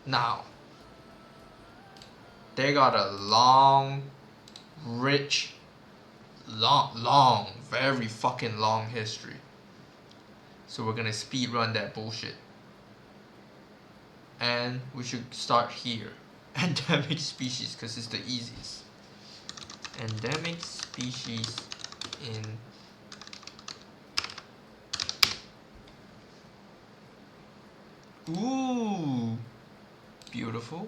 Now, they got a long, rich, very fucking long history. So we're gonna speed run that bullshit. And we should start here. Endemic species, because it's the easiest. Endemic species in ooh, beautiful.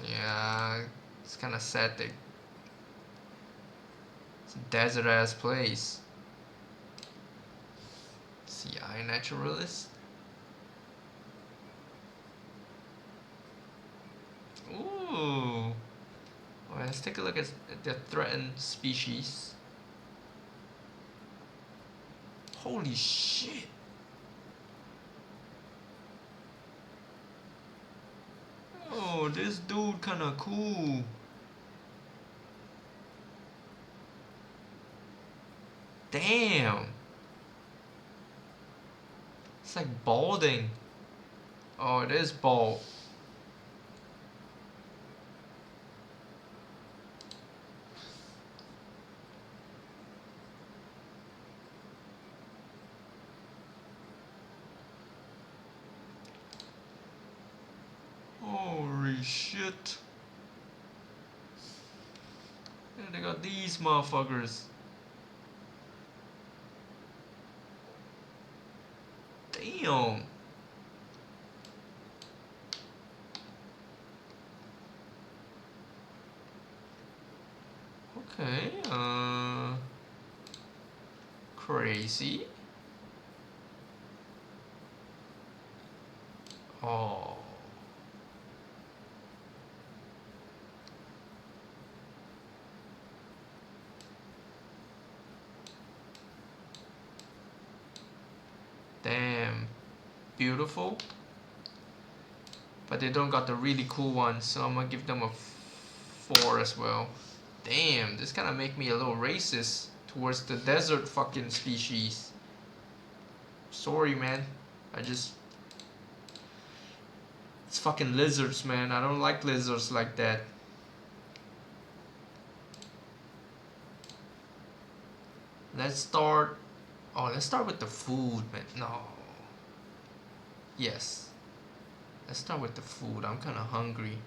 Yeah, it's kind of sad that it's a desert ass place. CI naturalist. Ooh. Alright, let's take a look at the threatened species. Holy shit. Oh, this dude kinda cool. Damn. It's like balding. Oh, it is bald. Holy shit. And they got these motherfuckers. Damn. Okay, crazy. Oh. Damn. Beautiful. But they don't got the really cool ones, so I'm gonna give them a 4 as well. Damn, this kind of make me a little racist towards the desert fucking species. Sorry, man. It's fucking lizards, man. I don't like lizards like that. Let's start with the food, man. No. Yes. Let's start with the food. I'm kind of hungry.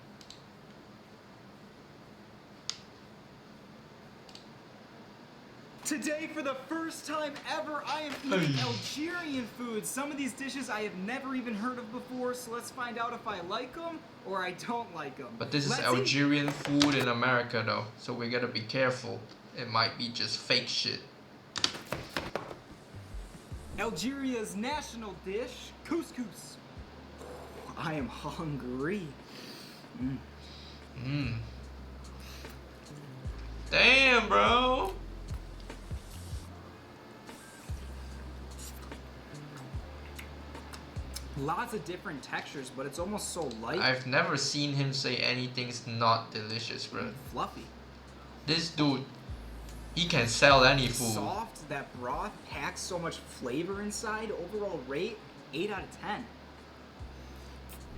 Today, for the first time ever, I am eating Algerian food. Some of these dishes I have never even heard of before, so let's find out if I like them or I don't like them. But this is Algerian food in America, though, so we gotta be careful. It might be just fake shit. Algeria's national dish, couscous. I am hungry. Damn, bro. Lots of different textures, but it's almost so light. I've never seen him say anything's not delicious, bro. Fluffy. This dude, he can sell any food. Soft, that broth packs so much flavor inside. Overall rate, 8 out of 10.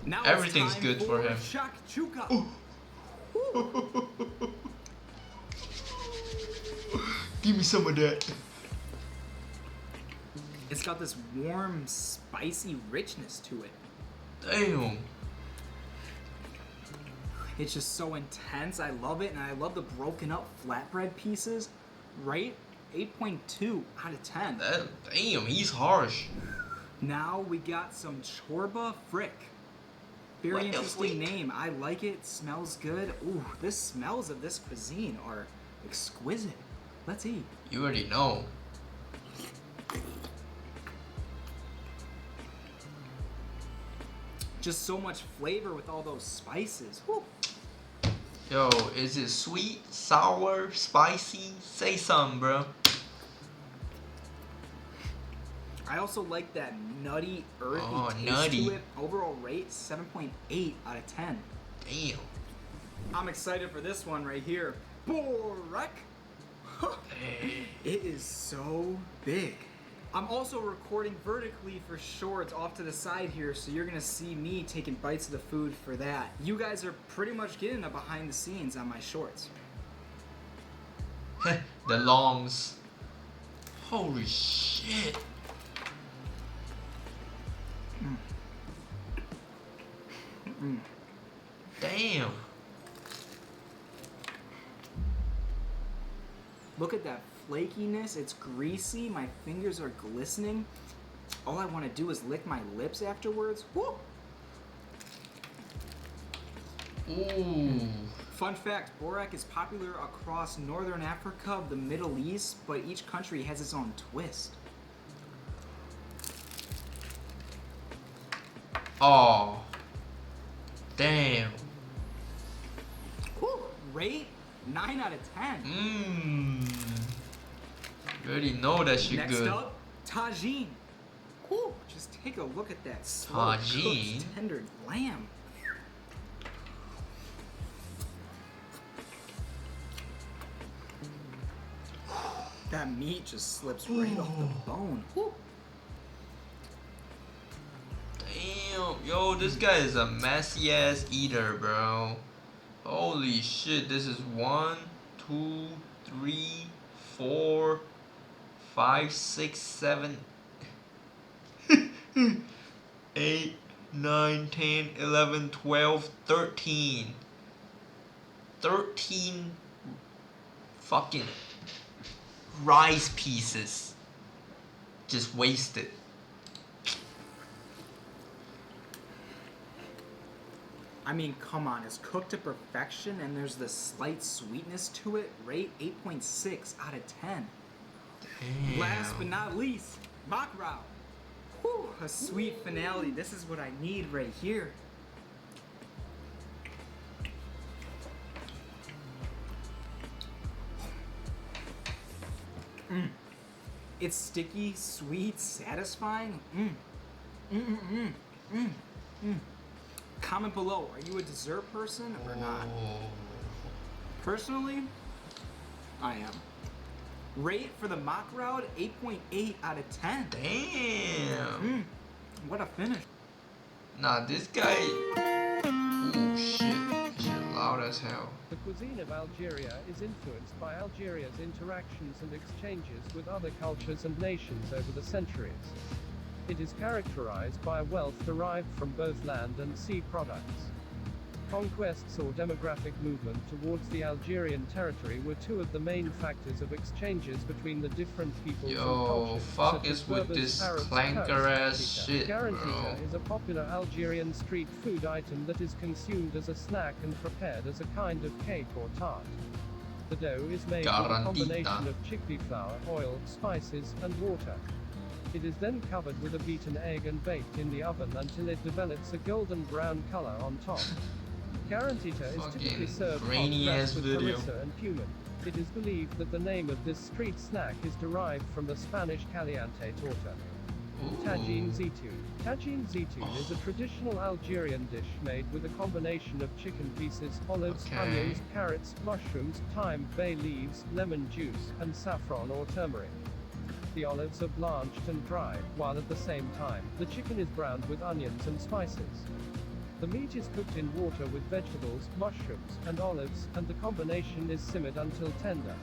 Now everything's good for him. Shakshuka. Give me some of that. It's got this warm, spicy richness to it. Damn. It's just so intense. I love it, and I love the broken up flatbread pieces. Right? 8.2 out of 10. Damn, he's harsh. Now we got some chorba frick. Very interesting name. I like it. Smells good. Ooh, the smells of this cuisine are exquisite. Let's eat. You already know. Just so much flavor with all those spices. Whew. Yo, is it sweet, sour, spicy? Say something, bro. I also like that nutty, earthy taste to it. Overall rate, 7.8 out of 10. Damn. I'm excited for this one right here. Borek. It is so big. I'm also recording vertically for shorts off to the side here, so you're gonna see me taking bites of the food for that. You guys are pretty much getting a behind the scenes on my shorts. The longs. Holy shit. Damn. Look at that flakiness. It's greasy. My fingers are glistening. All I want to do is lick my lips afterwards. Woo! Ooh. Fun fact, Borak is popular across northern Africa, the Middle East, but each country has its own twist. Oh. Damn. Woo! Rate 9 out of 10. You already know that shit Next good. up, tagine. Woo! Just take a look at that slow Tagine? cooked tender lamb. That meat just slips right off the bone. Woo. Damn, yo, this guy is a messy ass eater, bro. Holy shit, this is 1, 2, 3, 4, 5, 6, 7, 8, 9, 10, 11, 12, 13. 13 fucking rice pieces. Just wasted. I mean, come on, it's cooked to perfection and there's this slight sweetness to it. Rate 8.6 out of 10. Damn. Last but not least, makrao. Whew, a sweet finale. This is what I need right here. It's sticky, sweet, satisfying. Comment below, are you a dessert person or not? Personally, I am. Rate for the makrao 8.8 out of 10. Damn. What a finish. Nah, this guy. Ooh, shit. Shit loud as hell. The cuisine of Algeria is influenced by Algeria's interactions and exchanges with other cultures and nations over the centuries. It is characterized by a wealth derived from both land and sea products. Conquests or demographic movement towards the Algerian territory were two of the main factors of exchanges between the different peoples and Yo, cultures. fuck such as is with Berbers, this Arabs, clanker Turks, ass Garantita. shit, bro. Garantita is a popular Algerian street food item that is consumed as a snack and prepared as a kind of cake or tart. The dough is made with a Garantita. combination of chickpea flour, oil, spices, and water. It is then covered with a beaten egg and baked in the oven until it develops a golden brown color on top. Garantita is typically Fucking served hot, grainy dressed ass with video. harissa and cumin. It is believed that the name of this street snack is derived from the Spanish caliente torta. Tagine zitoun. Tagine zitoun is a traditional Algerian dish made with a combination of chicken pieces, olives, Okay. onions, carrots, mushrooms, thyme, bay leaves, lemon juice, and saffron or turmeric. The olives are blanched and dried, while at the same time, the chicken is browned with onions and spices. The meat is cooked in water with vegetables, mushrooms, and olives, and the combination is simmered until tender.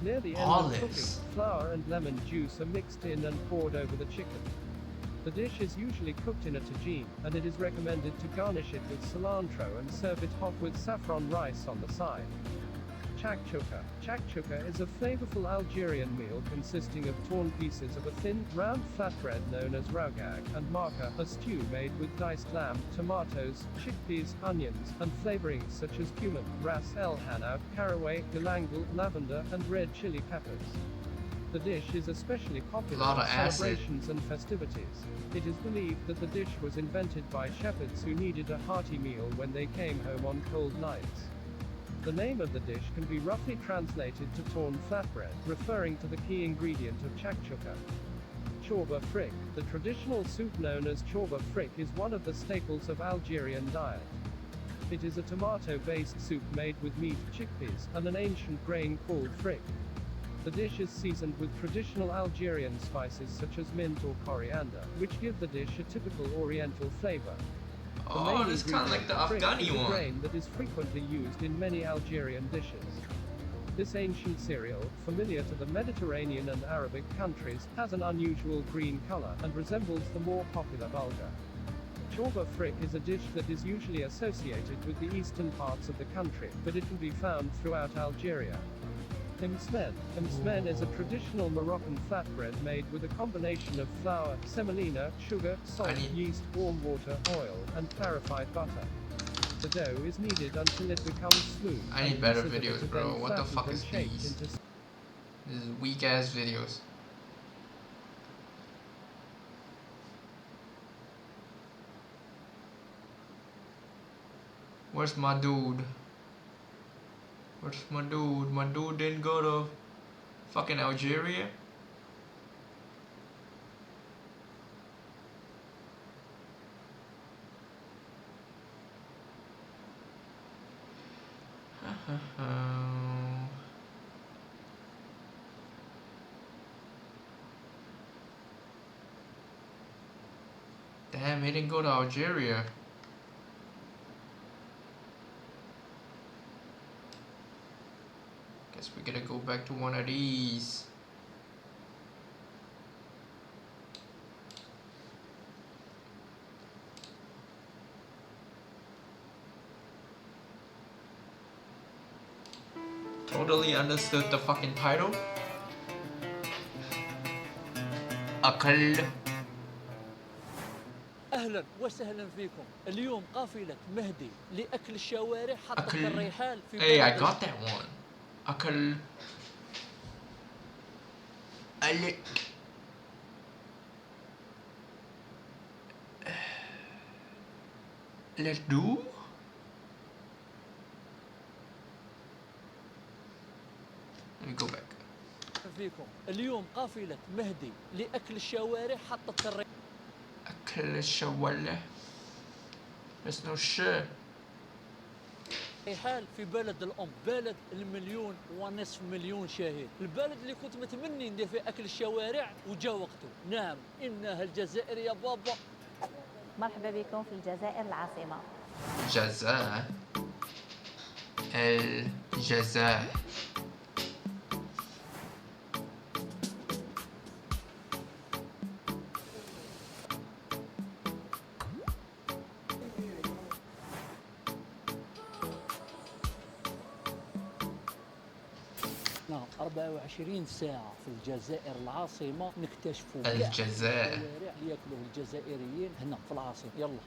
Near the end of Olives. cooking, flour and lemon juice are mixed in and poured over the chicken. The dish is usually cooked in a tagine, and it is recommended to garnish it with cilantro and serve it hot with saffron rice on the side. Chakchouka. Chakchouka is a flavorful Algerian meal consisting of torn pieces of a thin, round flatbread known as raugag, and marka, a stew made with diced lamb, tomatoes, chickpeas, onions, and flavorings such as cumin, ras el hanout, caraway, galangal, lavender, and red chili peppers. The dish is especially popular Lot of at acid. celebrations and festivities. It is believed that the dish was invented by shepherds who needed a hearty meal when they came home on cold nights. The name of the dish can be roughly translated to torn flatbread, referring to the key ingredient of chakchouka. Chorba fric. The traditional soup known as chorba fric is one of the staples of Algerian diet. It is a tomato-based soup made with meat, chickpeas, and an ancient grain called fric. The dish is seasoned with traditional Algerian spices such as mint or coriander, which give the dish a typical Oriental flavor. The Oh, main this kind of like the ingredient Afghani is a one. grain that is frequently used in many Algerian dishes. This ancient cereal, familiar to the Mediterranean and Arabic countries, has an unusual green color and resembles the more popular bulgur. Chorba fric is a dish that is usually associated with the eastern parts of the country, but it can be found throughout Algeria. Msmen is a traditional Moroccan flatbread made with a combination of flour, semolina, sugar, salt, yeast, warm water, oil, and clarified butter. The dough is kneaded until it becomes smooth. I need better videos, bro. What the fuck is these? This is weak ass videos. Where's my dude? Where's my dude? My dude didn't go to fucking Algeria? Damn, he didn't go to Algeria. Guess we gotta go back to one of these. Totally understood the fucking title. أكل. اهلا وسهلا فيكم. اليوم قافلة مهدي لأكل الشوارع حطت الريحال في Hey, I got that one. أكل. Let's do. Let me go back. فيكم. اليوم قافلة مهدي لأكل الشوارع حطت الريحال. أكل الشوالة. There's no shit. ريحال في بلد الأم، بلد المليون ونصف مليون شهيد، البلد اللي كنت متمني ندير فيه أكل الشوارع وجا وقته. نعم إنها الجزائر يا بابا. مرحبا بكم في الجزائر العاصمة. جزاء. الجزاء. نعم 24 ساعة في الجزائر العاصمة نكتشفوا الجزائر الشوارع اللي ياكلوه الجزائريين هنا في العاصمة. يلا.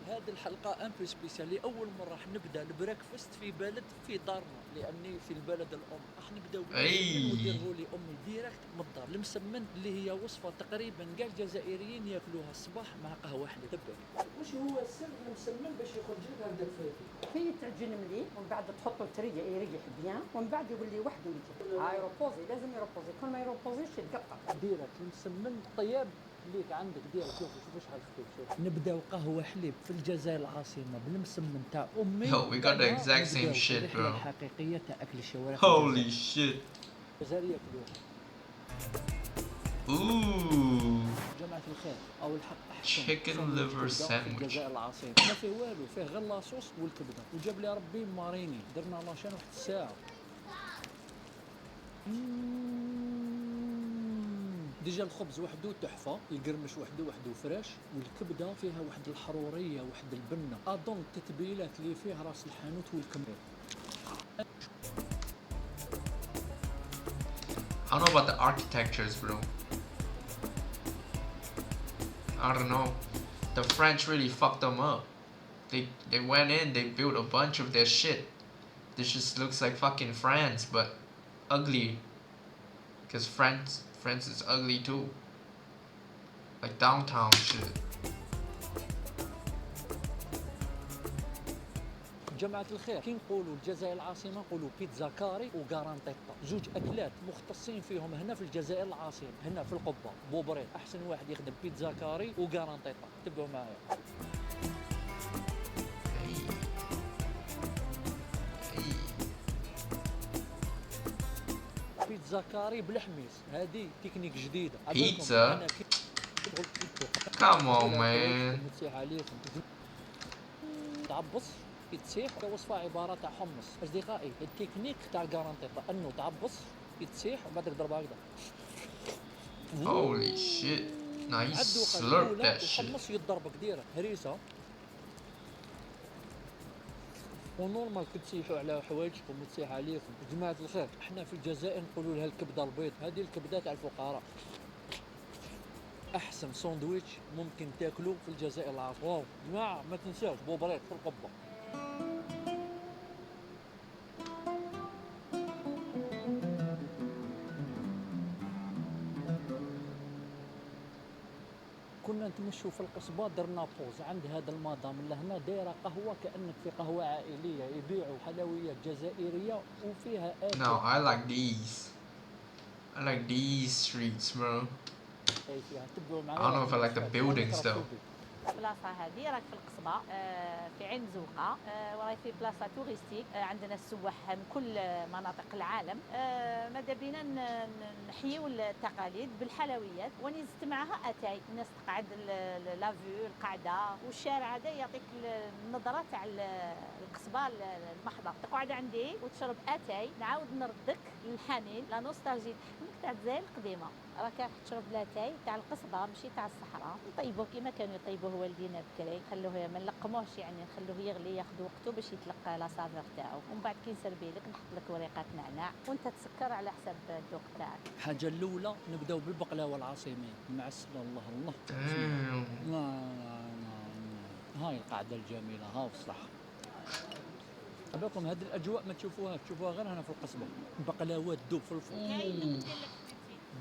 هذه الحلقة ان بي سبيسيال لأول مرة راح نبدا البريكفاست في بلد في دارنا، لأني في البلد الأم راح نبداو نديروا لي أمي ديريكت من الدار. المسمن اللي هي وصفة تقريبا كاع الجزائريين ياكلوها الصباح مع قهوة حليب. تبع واش هو السر المسمن باش يخرج لك هذا الفاتي؟ فيه تعجن مليح ومن بعد تحطوا التريه يريح بيان ومن بعد يولي وحده يجي. يروبوزي لازم يروبوزي، كل ما يروبوزيش يتقطع. ديريكت المسمن طياب ليك عندك ديريكت. شوف واش حال خفيف. شوف نبداو قهوة حليب في الجزائر العاصمة بالمسمن تاع أمي. Yo, we got the exact same shit, bro. الحقيقية تاع أكل الشوارع. Holy shit. الجزائر ياكلوها. Ooh. جماعة الخير أو الحق أحسن Chicken liver sandwich. الجزائر العاصمة ما فيه والو، فيه غير لاصوص والكبدة، وجاب لي ربي ماريني درنا لاشين واحد الساعة. ديجا الخبز وحده تحفة، يقرمش وحده فريش، والكبدة فيها واحد الحرورية واحد البنة. أظن التتبيلات اللي فيها راس الحانوت والكمية. I don't know about the architectures, bro. I don't know. The French really fucked them up. They went in, they built a bunch of their shit. This just looks like fucking France, but ugly. Cause France is ugly too. Like downtown shit. جماعة الخير كي نقولوا الجزائر العاصمة نقولوا بيتزا كاري وغارانتيتا، زوج أكلات مختصين فيهم هنا في الجزائر العاصمة، هنا في القبة بوبريد أحسن واحد يخدم بيتزا كاري وغارانتيتا. تبعوا معايا. زكاري بالحميص، هذه تكنيك جديده. Pizza? Come on man. تسيح عليكم تعبص يتسيح. وصفه عباره تاع حمص. اصدقائي التكنيك تاع الكارانتيطا انه تعبص يتسيح وبعد تضربها هكذا. Holy shit. Now you slurp that shit. الحمص يتضرب كديره هريسه. ونورمال كتسيحوا على حوايجكم وتسيح عليكم. جماعة الخير احنا في الجزائر نقولوا لها الكبده البيض، هذه الكبده تاع الفقراء. احسن ساندويتش ممكن تاكلوه في الجزائر العاصمة. واو جماعه ما تنساوش بوبريك في القبه. كنا نتمشوا في القصبه درنا بوز عند هذا المدام اللي هنا دايره قهوه كانك في قهوه عائليه، يبيعوا حلويات جزائريه وفيها اكل. No, I like these. I like these streets, bro. I don't know if I like the buildings though. البلاصه هذه راك في القصبه في عين زوقه وراهي في بلاصه توريستيك. عندنا السواح من كل مناطق العالم. ماذا بينا نحييو التقاليد بالحلويات ونزت معها اتاي. الناس تقعد لافيو القعده والشارع هذا يعطيك النظره تاع القصبه المحضه. تقعد عندي وتشرب اتاي نعاود نردك للحنين لا نوستالجي تاع الجزائر القديمه. راك تشرب لاتاي تاع القصبه ماشي تاع الصحراء. نطيبوه كيما كانوا يطيبوه والدينا بكري. خلوه ما نلقموهش يعني نخلوه يغلي ياخذ وقته باش يتلقى لا سافور تاعو. ومن بعد كي نسربي لك نحط لك وريقات نعناع وانت تسكر على حسب الذوق تاعك. الحاجه الاولى نبداو بالبقلاوه العاصميه. معسله الله الله. هاي القعده الجميله ها وصح. بالكم هذه الاجواء ما تشوفوها غير هنا في القصبه. بقلاوات دوب في الفرن.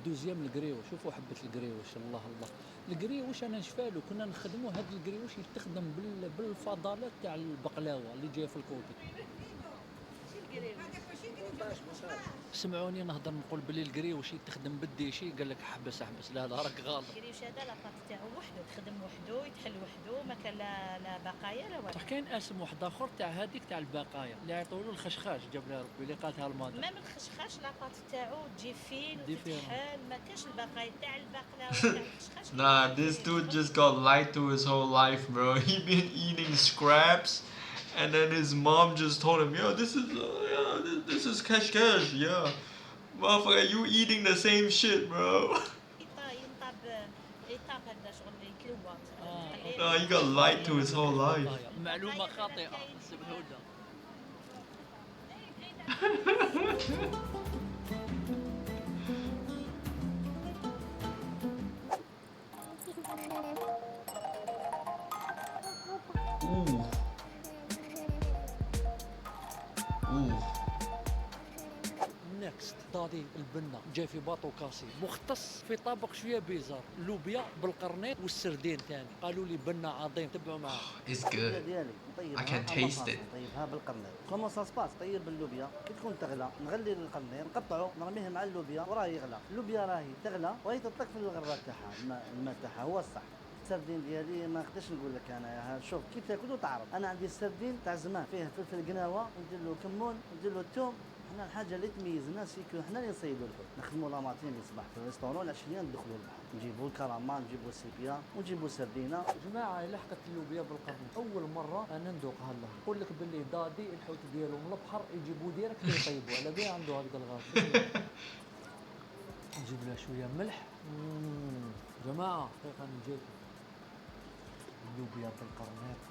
دوزيام القريوش. شوفوا حبه القريوش الله الله. القريوش انا نشفالو كنا نخدموا هذا القريوش يتخدم بالفضلات تاع البقلاوه اللي جايه في الكوتي. سمعوني نهضر نقول بلي القريوش يتخدم بالديشي قال لك حبس لا راك غلط. القريوش هذا لاطاط تاعو وحده تخدم وحده يتحل وحده ما كان لا بقايا لا والو. كاين اسم واحد اخر تاع هذيك تاع البقايا اللي يعطوا له الخشخاش جاب لها ربي اللي قالتها الماضي. ما من الخشخاش لاطاط تاعو تجي فين وتتحل ما كاش البقايا تاع البقلاوه تاع الخشخاش. Nah, this dude just got lied to his whole life, bro. He been eating scraps, and then his mom just told him, "Yo, this is cash, yeah." Motherfucker, you eating the same shit, bro. No, he got lied to his whole life. معلومه خاطئه سمحوا لنا. نكست طادي البنه جاي في باطو كاسي مختص في طبق شويه بيزار. اللوبيا بالقرنيط والسردين ثاني. قالوا لي بنه عظيم تبعوا معاه. It's good. I can taste it. نطيبها بالقرنيط. كومون سا سباس؟ طيب باللوبيا كي تكون تغلى نغلي القرنيط نقطعه نرميه مع اللوبيا وراه يغلى. اللوبيا راهي تغلى وهي تطلق في الغرات تاعها. الماء تاعها هو الصح. السردين ديالي ما نقدرش نقول لك انا شوف كي تاكل وتعرف. انا عندي السردين تاع زمان فيه فلفل قناوه ندير له كمون ندير له الثوم. حنا الحاجه اللي تميزنا سيكو حنا اللي نصيدوا الحوت. نخدموا لاماتين الصباح في الريستورون العشيه ندخلوا البحر نجيبوا الكرامال نجيبوا السيبيا ونجيبوا سردينه. جماعه لحقت اللوبيا بالقرن اول مره انا ندوقها لها. نقول لك باللي دادي الحوت ديالو من البحر يجيبوه ديريكت يطيبوه على بها عنده هكذا الغاز. نجيب لها شويه ملح. جماعه دقيقه نجيكم اللوبيا بالقرنيط.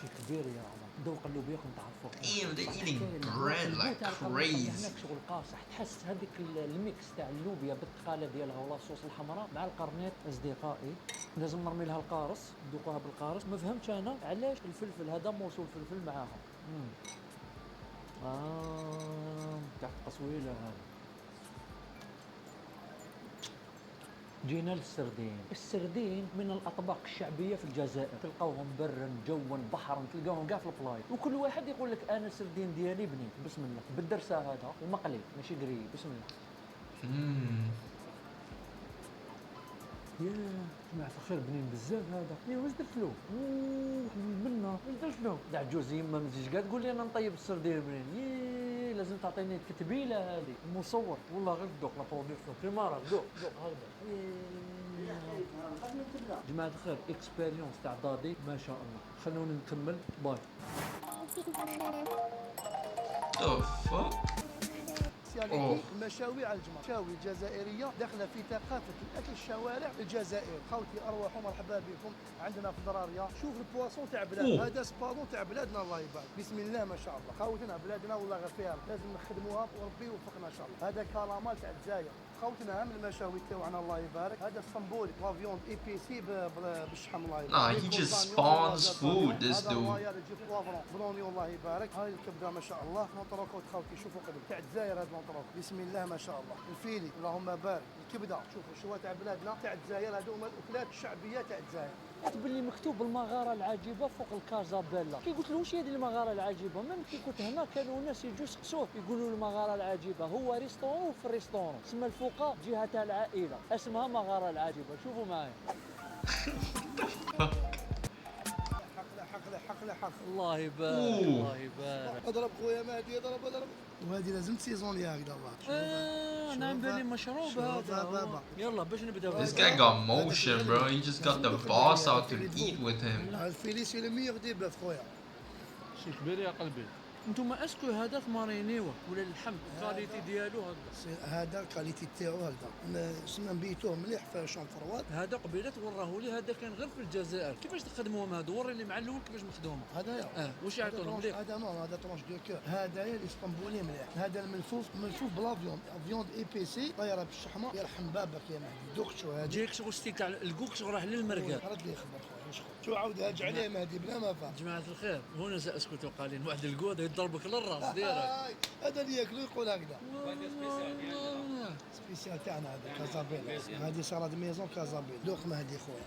شي كبير يا عمر. ذوق اللوبيا كنت تعرفوه. Damn, they're eating bread like crazy. هناك شغل قاصح. تحس هذيك الميكس تاع اللوبيا بالتقاله ديالها ولا الصوص الحمراء مع القرنيط. اصدقائي لازم نرمي لها القارص ندوقوها بالقارص. ما فهمتش انا علاش الفلفل هذا موصول فلفل معاها. تاع التصويله هذا. جينا للسردين. السردين من الاطباق الشعبيه في الجزائر. تلقاوهم برا جوا بحرا تلقاوهم كاع في البلايص. وكل واحد يقول لك انا السردين ديالي بنين بسم الله بالدرسه هذا ومقلي ماشي قري بسم الله. يا جماعه الخير بنين بزاف هذا. واش درت له؟ منا واش درت له؟ دع جوز يما مزيج قاعد تقول لي انا نطيب السردين بنين. لا لازم تعطيني الكتبيله هذه المصور والله غير دوق لا برودكسيون كيما راك دوق هكذا. جماعه الخير اكسبيريونس تاع دادي ما شاء الله. خلوني نكمل باي. The fuck؟ المشاوي على الجمر، المشاوي الجزائريه داخله في ثقافه الاكل الشوارع الجزائر. خوتي ارواح ومرحبا بكم عندنا في ضراريه. شوف البواسون تاع بلاد، هذا سبادون تاع بلادنا الله يبارك. بسم الله ما شاء الله. خوتنا بلادنا والله غير فيها لازم نخدموها وربي يوفقنا ان شاء الله. هذا كالامال تاع الجزائر. خوتنا هم المشاوي تاعنا الله يبارك. هذا الصنبولي لافيون اي بي سي بالشحم الله يبارك. Nah, he just spawns food, this هذا dude. الواير يجي بوافرون بلوني الله يبارك. هاي الكبده ما شاء الله. نطروكوت خوتي شوفوا قدم تاع الجزائر هذا نطروك. بسم الله ما شاء الله. الفيلي اللهم بارك. الكبده شوفوا شو تاع بلادنا تاع الجزائر. هذو هما الاكلات الشعبيه تاع الجزائر. كتب لي مكتوب المغاره العجيبه فوق الكازابيلا. كي قلت له واش هي هذه المغاره العجيبه؟ من كي كنت هنا كانوا الناس يجوا يسقسوه يقولوا المغاره العجيبه هو ريستورون في الريستورون تسمى الفوقه جهه العائله اسمها مغاره العجيبه. شوفوا معايا. حق الله يبارك الله يبارك. اضرب خويا مهدي اضرب. وهذه لازم سيزونية هكذا الله. انا عم بالي مشروب هذا. يلا باش نبدا. This guy got motion, bro. He just got the boss out to eat with him. الفيلي سي لو ميور دي بلاف خويا. شي كبير يا قلبي. انتم اسكو هذا مارينيوه ولا اللحم الكاليتي ديالو هكذا؟ هذا الكاليتي تاعو هكذا. سنا نبيتوه مليح في شونفروات. هذا قبيله وراه لي هذا كان غير في الجزائر. كيفاش تخدموهم هذو؟ وري لي مع الاول كيفاش مخدومه. هذايا واش يعطوا لهم مليح؟ هذا نون هذا طرونش دو كور. هذايا الاسطنبولي مليح. هذا الملفوف بلافيون فيوند اي بي سي طايره بالشحمه. يرحم بابك يا مهدي. دوق شو هذا. جيك شغل ستيك تاع الكوك شغل راح للمرقه. رد لي خبر خويا واش شو عاود هاج عليه مهدي بلا ما فهم. جماعه الخير هنا ساسكت قليلا. واحد القود يضربك للراس ديالك. هذا اللي ياكلو يقول هكذا. سبيسيال تاعنا هذا كازابيلا. هذه سالاد ميزون كازابيلا. دوق مهدي خويا.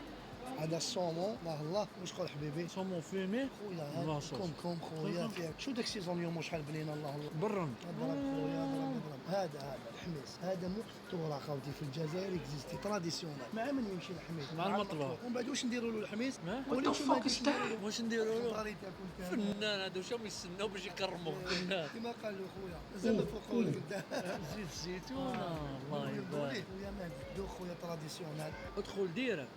هذا الصومون الله واش قول حبيبي؟ صومون فيمي خويا كوم خويا فيها شو داك سيزونيوم شحال بنينه الله برم. اضرب خويا اضرب. هذا الحميص هذا مقطوره خاوتي في الجزائر اكزيستي تراديسيونال. مع من يمشي الحميص؟ مع المطلوب. ومن بعد واش نديروا له الحميص؟ What the fuck is that? واش نديروا له؟ فنان هذا واش يستناو باش يكرموا فنان. كما قال له خويا زعما فوق قولك زيت الزيتون الله يبارك. خويا مهدي دوق خويا تراديسيونال. ادخل ديرك.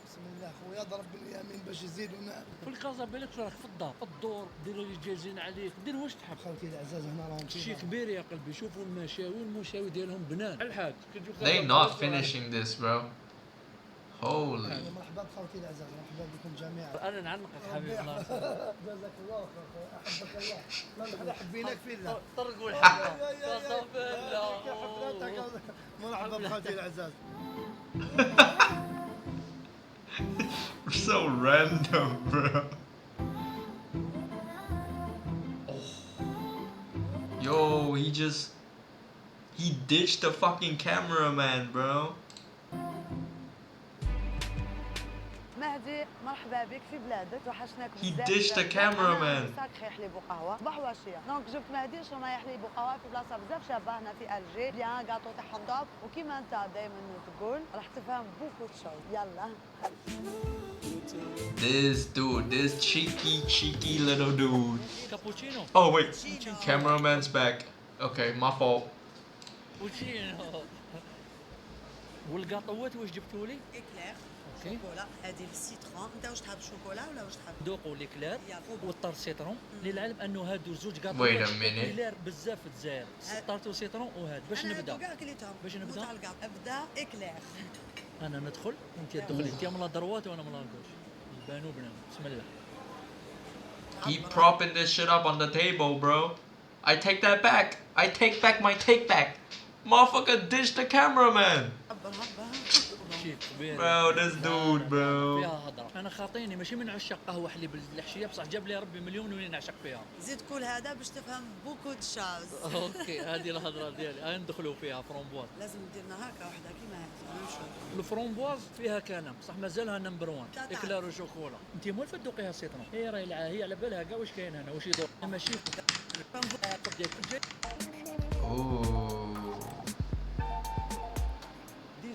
بسم الله خويا ضرب باليمين باش يزيدونا. في الكازابيلا كيف راك في الدار في الدور ديروا لي جالسين عليك دير واش تحب. خوتي العزاز هنا راهم شي كبير يا قلبي. شوفوا المشاوي ديالهم بنان. الحاج They not finishing this, bro. Holy. مرحبا بخوتي العزاز مرحبا بكم جميعا. انا نعنقك حبيبي الله جزاك الله خير احبك الله. احنا حبيناك في الله. طرقوا الحلقه كازابيلا. مرحبا بخوتي العزاز. So random, bro. Oh. Yo, he ditched the fucking cameraman, bro. مهدي مرحبا بك في بلادك وحشناك He بزاف. ditched the cameraman. ساكري حليب وقهوه بحواشيه. دونك جبت مهدي شرنا حليب وقهوه في بلاصه بزاف شابه هنا في الجي. بيان كاطو تاعهم توب وكيما انت دائما تقول راح تفهم بوكو شوز. يلا. This cheeky little dude. كابوتشينو. Oh wait, cameraman's back. Okay, my fault. كابوتشينو. والقاطوات واش جبتوا لي؟ اكلير شوكولا هذه السيترون. انت واش تحب شوكولا ولا واش تحب؟ دوقوا ليكلير والطر سيترون. للعلم انه هادو زوج قاطوات Wait a minute. بوبيلار بزاف في الجزائر. طرتو سيترون وهاد باش نبدا. باش نبدا؟ ابدا اكلير. انا ندخل وانت تدخلي. انت من الدروات وانا من الكوش. يبانوا بنا. بسم الله. Keep propping this shit up on the table, bro. I take that back. I take back my take back. Motherfucker ditched the cameraman. شي كبير. Bro, this dude, bro. فيها هضره. انا خاطيني ماشي من عشاق قهوه حليب الحشيه بصح جاب لي ربي مليون وين نعشق فيها. زيد كل هذا باش تفهم بوكو دو شاز. اوكي هذه الهضره ديالي. ندخلوا فيها فرومبواز. لازم ديرنا هكا وحده كيما هكا. الفرومبواز فيها كلام بصح مازالها نمبر 1. اكلار وشوكولا. انت موالفه تذوقيها سيترون. هي راهي هي على بالها كاع واش كاين هنا واش يدور. ماشي Ooh.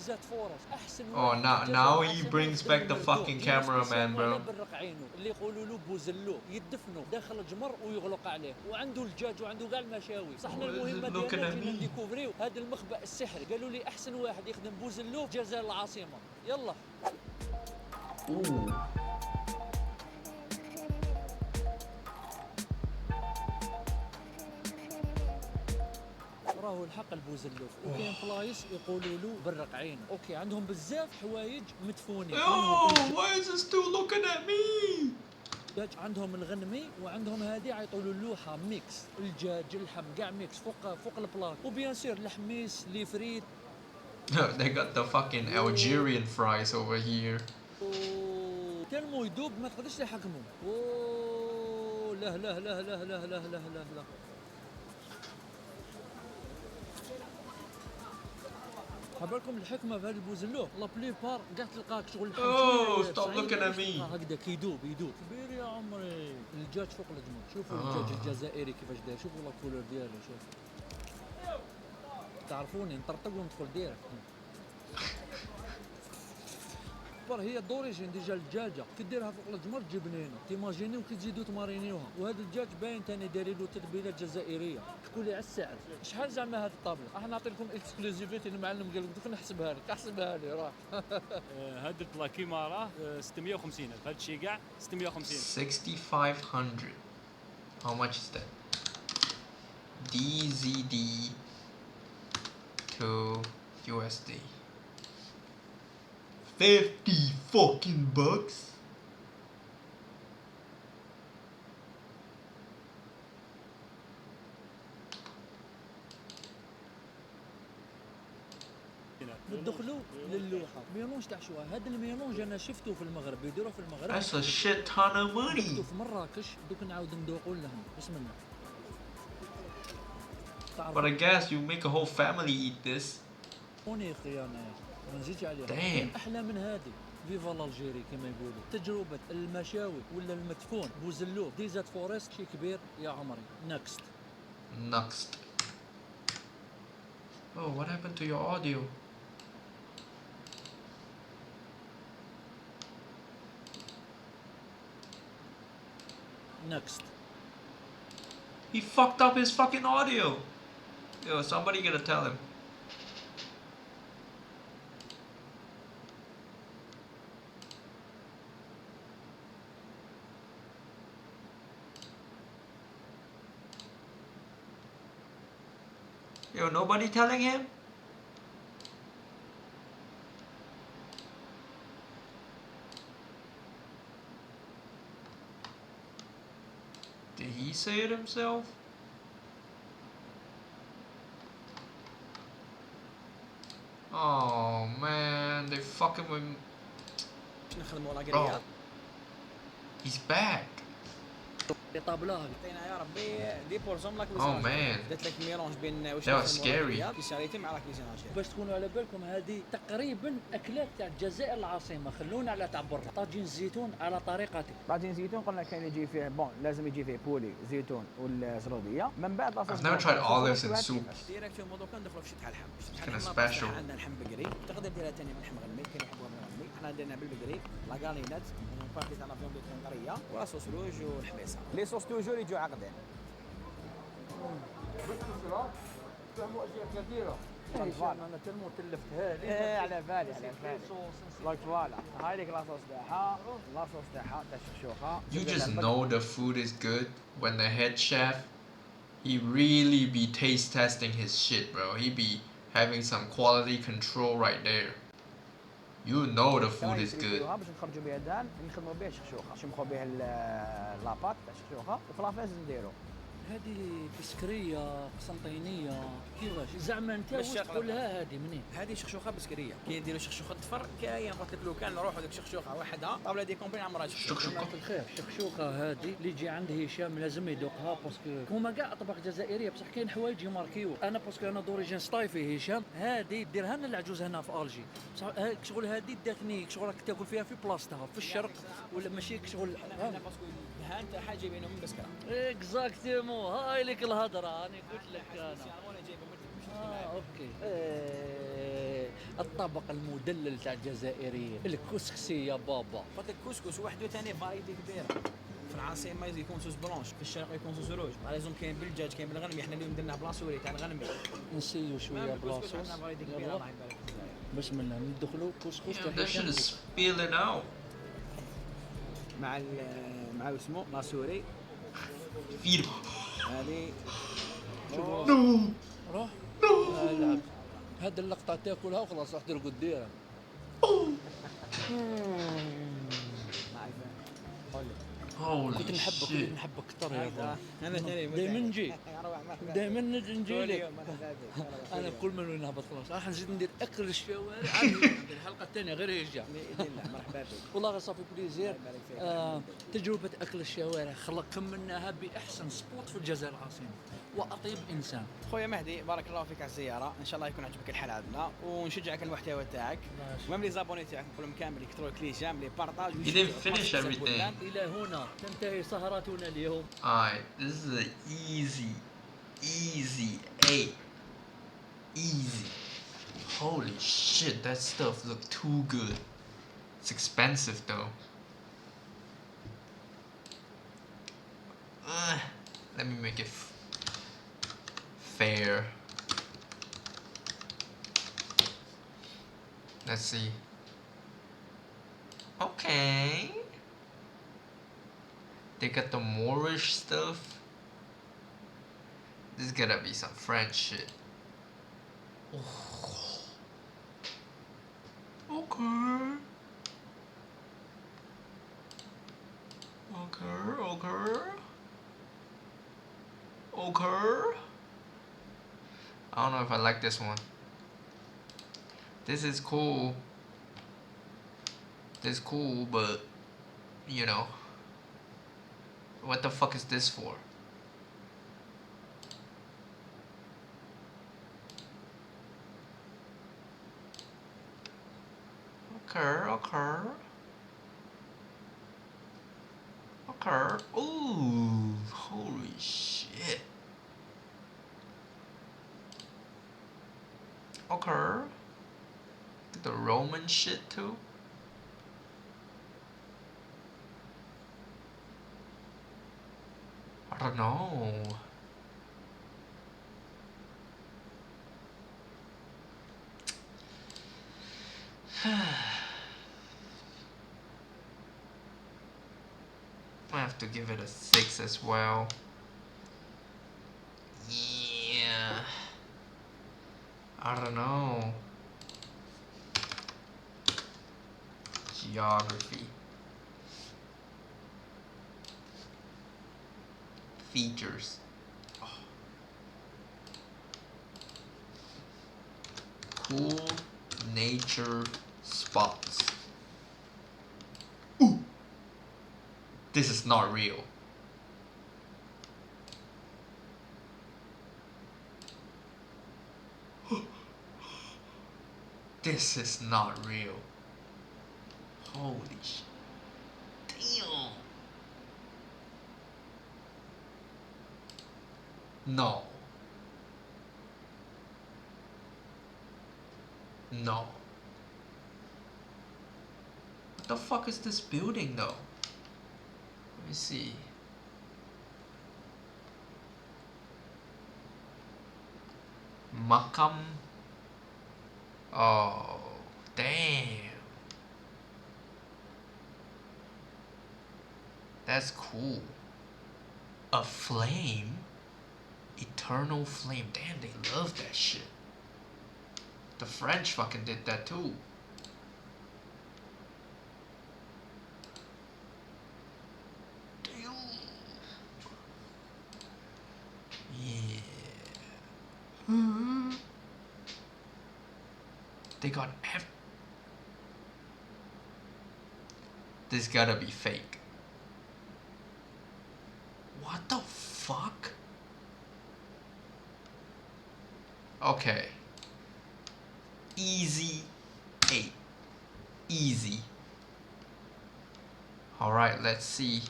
ديزات فورست احسن Oh, واحد now في now الجزائر he العاصمة brings يخدم back the المردوح. fucking ديما cameraman, سبيسيالمون على bro. برق عينو اللي يقولوا له بوزلو يدفنوا داخل الجمر ويغلق عليه، وعنده الدجاج وعنده كاع المشاوي. صحنا Oh, this is المهمه looking ديالنا at جينا me. نديكوفريو هذا المخبأ السحري. قالوا لي احسن واحد يخدم بوزلو في الجزائر العاصمه. يلا Ooh. راهو الحق البوزلوف، وكاين بلايص يقولوا له برق عين. اوكي عندهم بزاف حوايج مدفونين. Oh, why is this dude looking at me? عندهم الغنمي وعندهم هذه عيطوا له اللوحه ميكس، الدجاج اللحم كاع ميكس فوق البلاك، وبيان سير الحميس اللي فريت. They got the fucking Algerian fries over here. كان مو يدوب ما تقدرش تحكمه. اوه لا لا لا لا لا لا لا لا لا. حبالكم الحكمه في هذا البوزلو لا بليبار كاع تلقاك شغل الحم. Oh, stop looking at me. هكذا يدوب كبير يا عمري. الدجاج فوق الجمر. شوفوا الدجاج الجزائري كيفاش داير. شوفوا لا كولور ديالو. شوف تعرفوني نطرطق وندخل ديريكت. هي دوريجين ديجا الدجاجه كي ديرها فوق الجمر تجي بنينه. تيماجينيو كي تزيدو تمارينيوها. وهذا الدجاج باين ثاني دايرين له تتبيله جزائريه. شكون لي على السعر شحال زعما هذه الطابله؟ راح نعطي لكم اكسكلوزيفيتي. المعلم قال لك نحسبها لك. احسبها لي راح. هذا البلا كيما راه 650 الف. هذا الشيء كاع 650. 6,500. How much is that? DZD to USD. 50 fucking bucks. ندخلوا للوحه ميلونج تاع شوا. هذا الميلونج انا شفته في المغرب يديروه في المغرب. That's a shit ton of money. شفته في مراكش. دوك نعاود ندوقوا لهم. بسم الله. But I guess you make a whole family eat this. هوني خيانه ما نزيدش عليها. Damn. احلى من هذه. فيفا الجيري كما يقولوا. تجربه المشاوي ولا المدفون بوزلو ديزات فورست شي كبير يا عمري. نكست. Oh, what happened to your audio? Next. He fucked up his fucking audio. Yo, somebody gotta tell him. Yo, nobody telling him? Did he say it himself? Oh man, they fucking with me. Bro, he's back. طابله عطينا يا ربي دي بورسون لا Oh man, درت لك ميلونج بين واش that was scary. كيساريتي مع لا كويزيناجير. باش تكونوا على بالكم هذه تقريبا اكلات تاع الجزائر العاصمه. خلونا على تاع برا. طاجين الزيتون على طريقتي. طاجين زيتون قلنا كاين يجي فيه بون لازم يجي فيه بولي زيتون والزروديه. من بعد I've never tried olives in soup. ديريكت الموضوع كندخلوا في شي تاع اللحم. Kinda special. عندنا اللحم بقري تقدر ديرها ثاني من لحم غنمي. كاين يحبوها بالغنمي. حنا درنا بالبقري لا غالينات بارتي تاع لافيون دو كونغريه ولا صوص روج والحبيسه. لي صوص توجور يجوا عقدين. انا تلمو تلفتها لي. على بالي لايك فوالا. هاي ليك لاصوص تاعها. لاصوص تاعها تاع الشخشوخه. You just know the food is good when the head chef, he really be taste testing his shit, bro. He be having some quality control right there. You know the food is good. باش نخرجوا بها الدان نخدموا بها الشخشوخه. نشمخوا بها لاباط تاع الشخشوخه وفي لافاز نديرو. هذه بسكريه قسنطينيه كيفاش زعما انت واش تقولها هذه منين؟ هذه شخشوخه بسكريه. كاين يديروا شخشوخه تفر. كاين قلت لك لو كان نروحوا ديك شخشوخه وحدها طابله دي كومبين عمرها شخشوخه. جماعة الخير الشخشوخه هذه اللي يجي عند هشام لازم يذوقها باسكو هما كاع اطباق جزائريه بصح كاين حوايج يماركيو. انا باسكو انا دوريجين سطايفي هشام. هذه ديرها لنا العجوز هنا في الجي. بصح شغل هذه داتني شغل راك تاكل فيها في بلاصتها في الشرق ولا ماشي شغل. انا باسكو الدهان تاع حاجه بينهم من بسكره. اكزاكتومون هاي لك الهضره. انا قلت لك انا اوكي. الطبق المدلل تاع الجزائريين، الكسكسي يا بابا. قلت لك كسكس وحده ثاني فرايتي كبيره. في العاصمه يكون صوص بلونش، في الشرق يكون صوص روج، لازم كاين بالدجاج كاين بالغنمي. احنا اليوم درنا بلاصوري تاع الغنمي. نسيو شويه بلاصوص. يلا بسم الله ندخلوا كسكس Yeah, that shit is spilling out. مع اسمه لاسوري Feed. هذه. شوفوا No. روح العب هاد اللقطه تاكلها وخلاص راح ترقد ديرها. Holy كنت shit. نحبك كثر يا بابا. انا ثاني دائما نجي دائما نجي لك. انا كل ما نهبط خلاص راح نزيد ندير اكل الشوارع. عندي الحلقه الثانيه غير يرجع. مرحبا بك والله غير صافي بليزير. تجربه اكل الشوارع خلقناها باحسن سبوت في الجزائر العاصمه واطيب انسان. خويا مهدي بارك الله فيك على الزياره، ان شاء الله يكون عجبك الحلقه عندنا ونشجعك المحتوى تاعك ومام لي زابوني تاعك نقول لهم كامل يكثروا لك لي جام لي بارطاج. You didn't finish everything. الى هنا تنتهي سهراتنا اليوم. Alright, this is an easy 8. Easy. Holy shit, that stuff looked too good. It's expensive though. Let me make it fair. Let's see. Okay. They got the Moorish stuff. This gotta be some French shit. Oh. Okay. I don't know if I like this one. This is cool. This is cool, but you know. What the fuck is this for? Okay. Ooh, holy shit. Okay. The Roman shit too. I don't know. I have to give it a 6 as well. Yeah. I don't know. Geography. Features. Oh. Cool nature spots. Ooh. This is not real. This is not real. Holy shit. Damn. No. No. What the fuck is this building though? Let me see. Makam. Oh, damn. That's cool. A flame? Eternal flame. Damn, they love that shit. The French fucking did that too. Damn. Yeah. They got This gotta be fake. What the fuck? Okay. Easy 8. Easy. Alright, let's see.